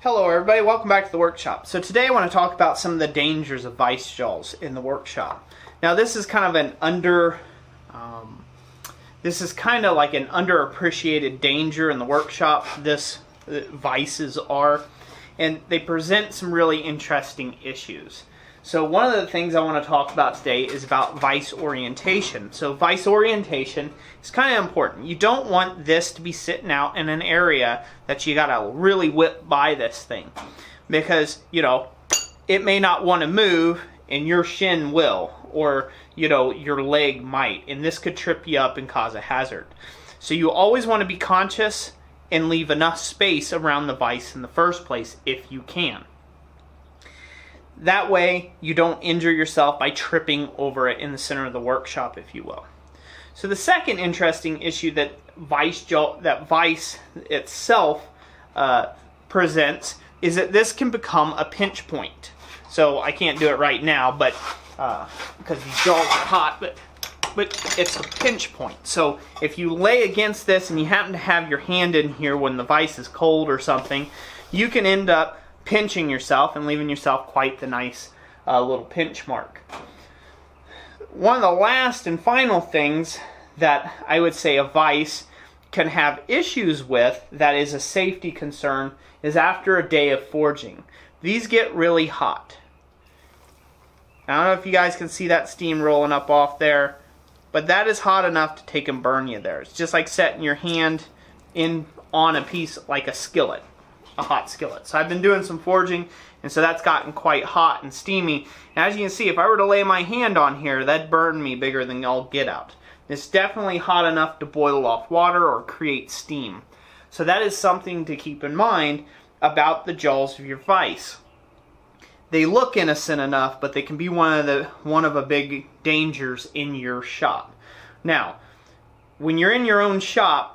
Hello everybody, welcome back to the workshop. So today I want to talk about some of the dangers of vice jaws in the workshop. Now this is kind of an underappreciated danger in the workshop. Vices are, and they present some really interesting issues. So one of the things I want to talk about today is about vice orientation. So vice orientation is kind of important. You don't want this to be sitting out in an area that you gotta really whip by this thing, because it may not want to move and your shin will, or your leg might, and this could trip you up and cause a hazard. So you always want to be conscious and leave enough space around the vice in the first place if you can. That way you don't injure yourself by tripping over it in the center of the workshop, if you will. So the second interesting issue that vice itself presents is that this can become a pinch point. So I can't do it right now, but because these jaws are hot, but it's a pinch point. So if you lay against this and you happen to have your hand in here when the vice is cold or something, you can end up pinching yourself and leaving yourself quite the nice little pinch mark. One of the last and final things that I would say a vice can have issues with, that is a safety concern, is after a day of forging. These get really hot. I don't know if you guys can see that steam rolling up off there, but that is hot enough to take and burn you there. It's just like setting your hand on a piece like a skillet. A hot skillet. So I've been doing some forging, and so that's gotten quite hot and steamy. And as you can see, if I were to lay my hand on here, that'd burn me bigger than all get out. It's definitely hot enough to boil off water or create steam. So that is something to keep in mind about the jaws of your vice. They look innocent enough, but they can be one of the big dangers in your shop. Now, when you're in your own shop,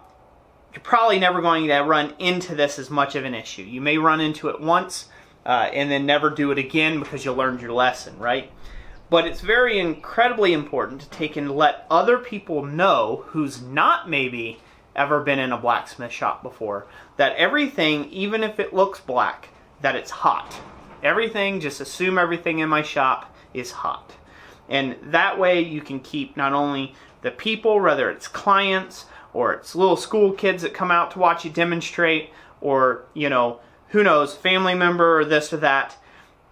you're probably never going to run into this as much of an issue. You may run into it once and then never do it again because you learned your lesson, right? But it's very incredibly important to take and let other people know who's not maybe ever been in a blacksmith shop before, that everything, even if it looks black, that it's hot. Everything, just assume everything in my shop is hot. And that way you can keep not only the people, whether it's clients, or it's little school kids that come out to watch you demonstrate, or, who knows, family member or this or that,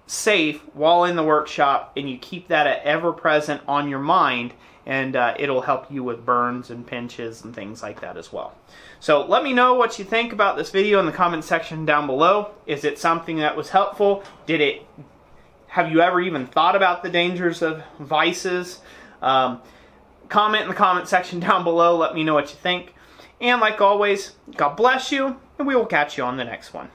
safe while in the workshop, and you keep that ever present on your mind, and it'll help you with burns and pinches and things like that as well. So let me know what you think about this video in the comment section down below. Is it something that was helpful? Have you ever even thought about the dangers of vices? Comment in the comment section down below. Let me know what you think. And like always, God bless you, and we will catch you on the next one.